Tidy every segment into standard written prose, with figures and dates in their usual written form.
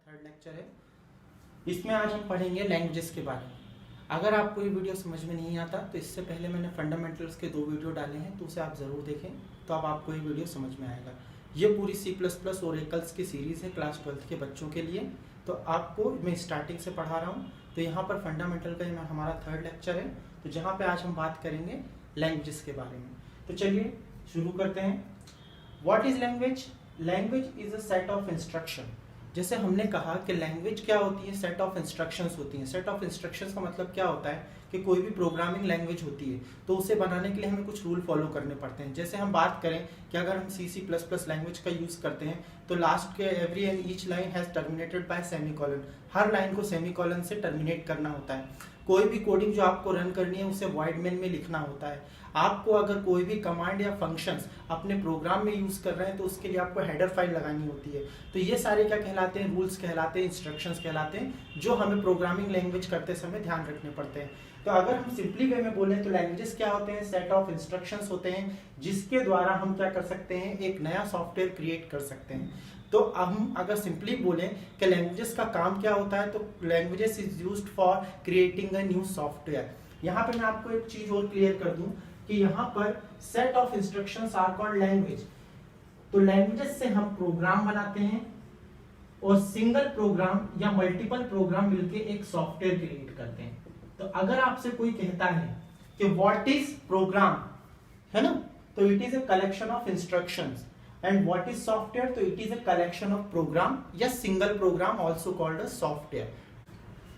Third lecture है। इसमें आज हम पढ़ेंगे लैंग्वेजेस के बारे में। अगर आपको ये वीडियो समझ में नहीं आता तो इससे पहले मैंने फंडामेंटल्स के 2 वीडियो डाले हैं, तो उसे आप ज़रूर देखें, तो अब आपको ये वीडियो समझ में आएगा। ये पूरी C++ ओरेकल्स की सीरीज़ है क्लास 12th के बच्चों के लिए। तो आपको मैं स्टार्टिंग से पढ़ा रहा हूँ। तो यहाँ पर फंडामेंटल का हमारा थर्ड लेक्चर है, तो जहाँ पे आज हम बात करेंगे लैंग्वेजेस के बारे में। तो चलिए शुरू करते हैं। What is language? Language is a set of instruction. जैसे हमने कहा कि लैंग्वेज क्या होती है, सेट ऑफ इंस्ट्रक्शंस होती हैं। सेट ऑफ इंस्ट्रक्शंस का मतलब क्या होता है कि कोई भी प्रोग्रामिंग लैंग्वेज होती है तो उसे बनाने के लिए हमें कुछ रूल फॉलो करने पड़ते हैं। जैसे हम बात करें कि अगर हम C++ लैंग्वेज का यूज करते हैं तो लास्ट के every and each line has terminated bye semicolon. Her line को सेमीकोलन से टर्मिनेट करना होता है। कोई भी कोडिंग जो आपको रन करनी है उसे वॉइड मेन में लिखना होता है। आपको अगर कोई भी कमांड या फंक्शंस अपने प्रोग्राम में यूज कर रहे हैं तो उसके लिए आपको हेडर फाइल लगानी होती है। तो ये सारे क्या कहलाते हैं? रूल्स कहलाते हैं, इंस्ट्रक्शंस कहलाते हैं, जो हमें प्रोग्रामिंग लैंग्वेज करते समय ध्यान रखने पड़ते हैं। तो अगर हम सिंपली वे में बोलें तो लैंग्वेजेस क्या होते हैं? सेट ऑफ इंस्ट्रक्शंस होते हैं, जिसके द्वारा हम क्या कर सकते हैं? एक नया सॉफ्टवेयर क्रिएट कर सकते हैं। तो अब हम अगर सिंपली बोलें कि लैंग्वेजेस का काम क्या होता है, तो languages is used for creating a new software. यहाँ पे मैं आपको एक चीज और क्लियर कर दूं कि यहाँ पर set of instructions are called language. तो लैंग्वेजेस से हम प्रोग्राम बनाते हैं और सिंगल प्रोग्राम या मल्टीपल प्रोग्राम मिलके एक सॉफ्टवेयर क्रिएट करते हैं। तो अगर आपसे कोई कहता है कि व्हाट इज प्रोग्राम, है ना, तो it is a collection of instructions. And what is software? तो it is a collection of program या single program also called a software.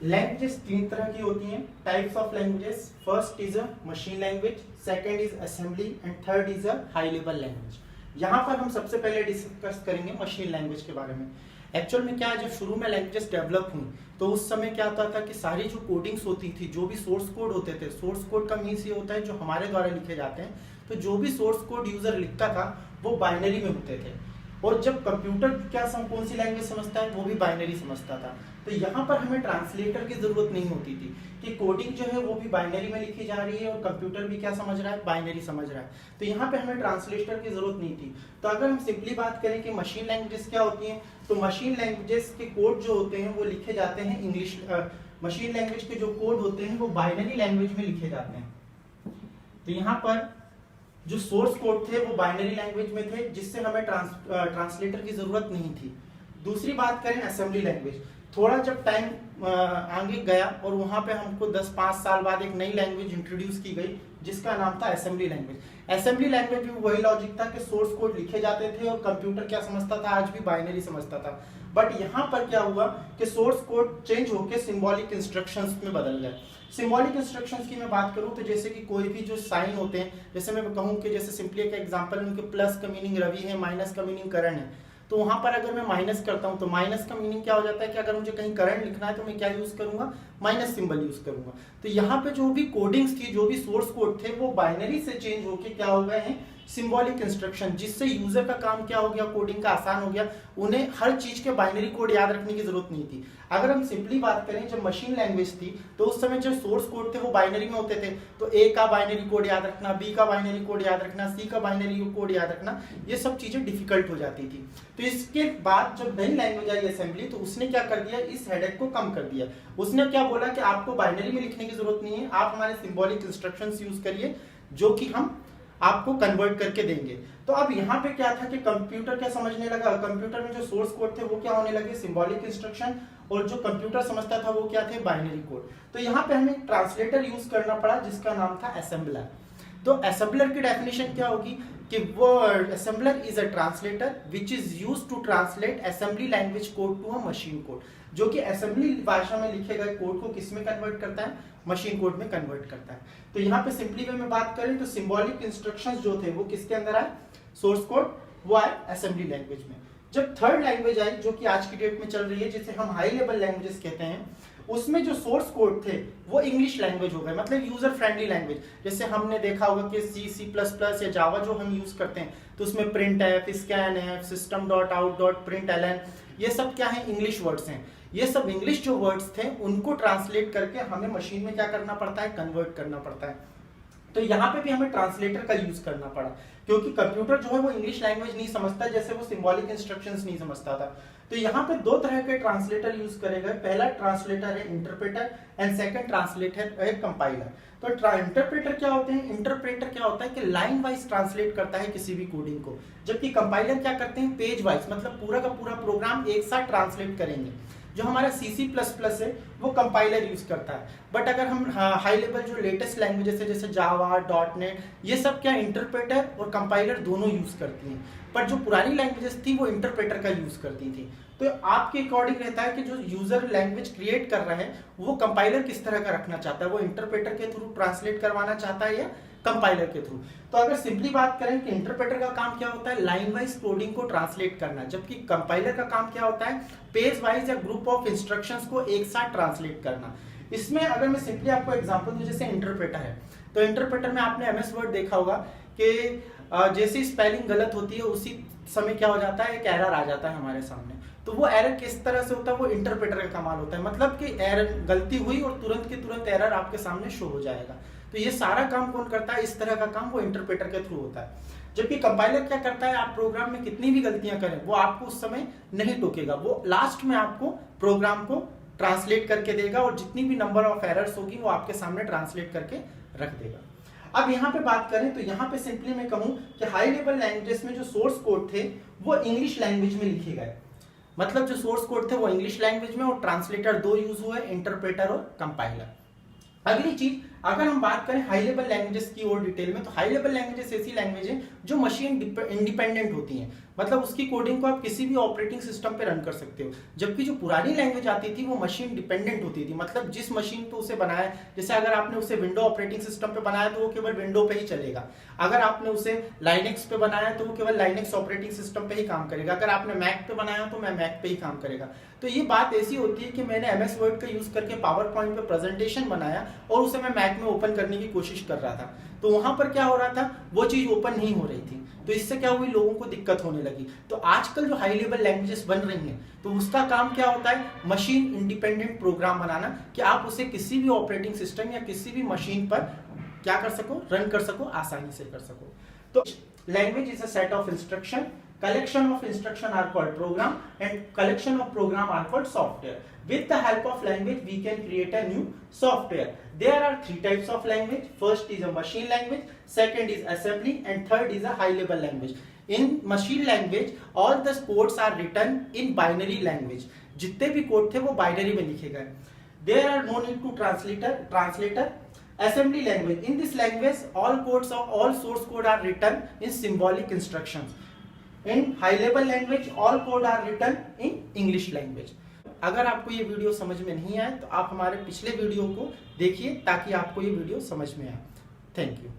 Languages 3 तरह की होती हैं, types of languages. First is a machine language, second is assembly and third is a high level language. यहाँ पर हम सबसे पहले डिस्कस करेंगे मशीन लैंग्वेज के बारे में। एक्चुअल में क्या है, जब शुरू में लैंग्वेजेस डेवलप हुई तो उस समय क्या होता था कि सारी जो कोडिंग्स होती थी, जो भी सोर्स कोड होते थे, सोर्स कोड का मीन्स ये होता है जो हमारे द्वारा लिखे जाते हैं, तो जो भी सोर्स कोड यूजर लिखता था वो बाइनरी में होते थे। और जब कंप्यूटर क्या कौन सी लैंग्वेज समझता है, वो भी बाइनरी समझता था। तो यहाँ पर हमें ट्रांसलेटर की जरूरत नहीं होती थी कि कोडिंग जो है वो भी बाइनरी में लिखी जा रही है और कंप्यूटर भी क्या समझ रहा है? बाइनरी समझ रहा है। तो यहाँ पे हमें ट्रांसलेटर की जरूरत नहीं थी। तो अगर हम सिंपली बात करें कि मशीन लैंग्वेजेस क्या होती हैं, तो मशीन लैंग्वेजेस के कोड जो होते हैं वो लिखे जाते हैं इंग्लिश। मशीन लैंग्वेज के जो कोड होते हैं वो बाइनरी लैंग्वेज में लिखे जाते हैं। तो यहाँ पर जो सोर्स कोड थे वो बाइनरी लैंग्वेज में थे, जिससे हमें ट्रांसलेटर की जरूरत नहीं थी। दूसरी बात करें असेंबली लैंग्वेज, थोड़ा जब टाइम आगे गया और वहां पे हमको 10-5 साल बाद एक नई लैंग्वेज इंट्रोड्यूस की गई जिसका नाम था असेंबली लैंग्वेज। असेंबली लैंग्वेज में वही लॉजिक था कि सोर्स कोड लिखे जाते थे और कंप्यूटर क्या समझता था? आज भी बाइनरी समझता था। बट यहाँ पर क्या हुआ कि सोर्स कोड चेंज होकर सिंबॉलिक इंस्ट्रक्शंस में बदल गया। सिंबॉलिक इंस्ट्रक्शंस की मैं बात करूं तो जैसे कि कोई भी जो साइन होते हैं, जैसे मैं कहूं कि जैसे सिंपली एक एग्जांपल, उनके प्लस का मीनिंग रवि है, माइनस का मीनिंग करण है। तो वहां पर अगर मैं माइनस करता हूं तो माइनस का मीनिंग क्या हो जाता है कि अगर मुझे कहीं करंट लिखना है तो मैं क्या यूज करूंगा? माइनस सिंबल यूज करूंगा। तो यहाँ पे जो भी कोडिंग्स थी, जो भी सोर्स कोड थे, वो बाइनरी से चेंज होके क्या हो गए हैं? सिंबॉलिक इंस्ट्रक्शन, जिससे यूजर का काम क्या हो गया? कोडिंग का आसान हो गया। उन्हें हर चीज के बाइनरी कोड याद रखने की जरूरत नहीं थी। अगर हम सिंपली बात करें, जब मशीन लैंग्वेज थी तो उस समय जो सोर्स कोड थे वो बाइनरी में होते थे। तो ए का बाइनरी कोड याद रखना, बी का बाइनरी कोड याद रखना, सी का बाइनरी कोड याद रखना, ये सब चीजें डिफिकल्ट हो जाती थी। तो इसके बाद जब नई लैंग्वेज आई असेंबली, तो उसने क्या कर दिया? इस हेडेक को कम कर दिया। उसने क्या बोला कि आपको बाइनरी में लिखने की जरूरत नहीं है, आप हमारे सिंबॉलिक इंस्ट्रक्शंस यूज करिए, जो कि हम आपको कन्वर्ट करके देंगे। तो अब यहाँ पे क्या था कि कंप्यूटर क्या समझने लगा? कंप्यूटर में जो सोर्स कोड थे वो क्या होने लगे? Symbolic instruction. और जो कंप्यूटर समझता था वो क्या थे? Binary code. तो यहाँ पे हमें ट्रांसलेटर यूज करना पड़ा जिसका नाम था असेंबलर। तो असेंबलर की डेफिनेशन क्या होगी कि वो assembler is a translator which is used to translate assembly language code to a machine code, जो कि असेंबली भाषा में लिखे गए कोड को किस में कन्वर्ट करता है? मशीन कोड में कन्वर्ट करता है। तो यहाँ पे सिंपली वे में बात करें तो सिंबॉलिक इंस्ट्रक्शंस जो थे वो किसके अंदर आए? सोर्स कोड, वो आए असेंबली लैंग्वेज में। जब थर्ड लैंग्वेज आई, जो कि आज की डेट में चल रही है, जिसे हम हाई लेवल लैंग्वेजेस कहते हैं, उसमें जो सोर्स कोड थे वो इंग्लिश लैंग्वेज हो गए, मतलब यूजर फ्रेंडली लैंग्वेज। जैसे हमने देखा होगा कि C++ या जावा जो हम यूज करते हैं तो उसमें printf, scanf, system dot out dot println, ये सब क्या है? इंग्लिश वर्ड्स हैं। ये सब इंग्लिश जो वर्ड्स थे उनको ट्रांसलेट करके हमें मशीन में क्या करना पड़ता है? कन्वर्ट करना पड़ता है। तो यहाँ पे भी हमें ट्रांसलेटर का यूज करना पड़ा, क्योंकि कंप्यूटर जो है वो इंग्लिश लैंग्वेज नहीं समझता, जैसे वो सिंबॉलिक इंस्ट्रक्शंस नहीं समझता था। तो यहाँ पे दो तरह के ट्रांसलेटर यूज करेगा। पहला ट्रांसलेटर है इंटरप्रेटर एंड सेकंड ट्रांसलेटर है कंपाइलर। तो इंटरप्रेटर क्या होते हैं? इंटरप्रेटर क्या होता है कि लाइन वाइज ट्रांसलेट करता है किसी भी कोडिंग को, जबकि कंपाइलर क्या करते हैं? पेज वाइज, मतलब पूरा का पूरा प्रोग्राम एक साथ ट्रांसलेट करेंगे। जो हमारा C++ है वो कंपाइलर यूज करता है। बट अगर हम हाई लेवल जो लेटेस्ट लैंग्वेजेस है जैसे जावा, .NET, ये सब क्या इंटरप्रेटर और कंपाइलर दोनों यूज करती हैं। पर जो पुरानी लैंग्वेजेस थी वो इंटरप्रेटर का यूज करती थी। तो आपके अकॉर्डिंग रहता है कि जो यूजर लैंग्वेज क्रिएट कर रहा है वो कंपाइलर किस तरह का रखना चाहता है, वो इंटरप्रेटर के थ्रू ट्रांसलेट करवाना चाहता है या कंपाइलर के थ्रू। तो अगर सिंपली बात करें कि इंटरप्रेटर का काम क्या होता है? लाइन वाइज कोडिंग को ट्रांसलेट करना, जबकि कंपाइलर का काम क्या होता है? पेज वाइज या ग्रुप ऑफ इंस्ट्रक्शंस को एक साथ ट्रांसलेट करना। इसमें अगर मैं सिंपली आपको एग्जांपल दूं, जैसे इंटरप्रेटर है, तो इंटरप्रेटर में आपने MS वर्ड देखा होगा कि जैसी स्पेलिंग गलत होती है उसी समय क्या हो जाता है? एक एरर आ जाता है हमारे सामने। तो वो एरर किस तरह से होता है? वो इंटरप्रेटर का कमाल होता है, मतलब कि एरर गलती हुई और तुरंत के तुरंत एरर आपके सामने शो हो जाएगा। तो ये सारा काम कौन करता है? इस तरह का काम वो इंटरप्रेटर के थ्रू होता है। जबकि कंपाइलर क्या करता है? आप प्रोग्राम में कितनी भी गलतियां करें वो आपको उस समय नहीं टोकेगा, वो लास्ट में आपको प्रोग्राम को ट्रांसलेट करके देगा और जितनी भी नंबर ऑफ एरर्स होगी वो आपके सामने ट्रांसलेट करके रख देगा। अब यहाँ पे बात करें तो यहाँ पे सिंपली मैं कहूँ कि हाई लेवल लैंग्वेजेस में जो सोर्स कोड थे वो इंग्लिश लैंग्वेज में लिखे गए, मतलब जो सोर्स कोड थे वो इंग्लिश लैंग्वेज में, और ट्रांसलेटर दो यूज हुए, इंटरप्रेटर और कंपाइलर। अगली चीज, अगर हम बात करें हाई लेवल लैंग्वेजेस की और डिटेल में, तो हाई लेवल लैंग्वेजेस ऐसी लैंग्वेज है जो मशीन इंडिपेंडेंट होती हैं, मतलब उसकी कोडिंग को आप किसी भी ऑपरेटिंग सिस्टम पे रन कर सकते हो। जबकि जो पुरानी लैंग्वेज आती थी वो मशीन डिपेंडेंट होती थी, मतलब जिस मशीन पे उसे बनाया, जैसे अगर आपने उसे विंडो ऑपरेटिंग सिस्टम पे बनाया तो वो केवल विंडो पे ही चलेगा, अगर आपने उसे लाइनेक्स पे बनाया तो वो केवल लाइनेक्स ऑपरेटिंग सिस्टम पे ही काम करेगा, अगर आपने मैक पे बनाया तो मैक पे ही काम करेगा। तो ये बात ऐसी होती है कि मैंने MS वर्ड का यूज करके पावर पॉइंट पे प्रेजेंटेशन बनाया और उसे मैं मैक में ओपन करने की कोशिश कर रहा था, तो वहां पर क्या हो रहा था? वो चीज ओपन नहीं हो रही थी। तो इससे क्या हुई? लोगों को दिक्कत होने लगी। तो आजकल जो हाई लेवल लैंग्वेजेस बन रही हैं तो उसका काम क्या होता है? मशीन इंडिपेंडेंट प्रोग्राम बनाना, कि आप उसे किसी भी ऑपरेटिंग सिस्टम या किसी भी मशीन पर क्या कर सको? रन कर सको, आसानी से कर सको। तो language is a set of instruction, collection of instruction are called program, and collection of program are called software. With the help of language we can create a new software. There are three types of language. First is a machine language, second is assembly, and third is a high level language. In machine language all the codes are written in binary language. जितने भी code थे वो binary में लिखे गए। There are no need to translator. Assembly language, in this language all codes of all source code are written in symbolic instructions. In high level language all code are written in English language. अगर आपको ये video समझ में नहीं आए तो आप हमारे पिछले वीडियो को देखिए ताकि आपको ये वीडियो समझ में आए। Thank you.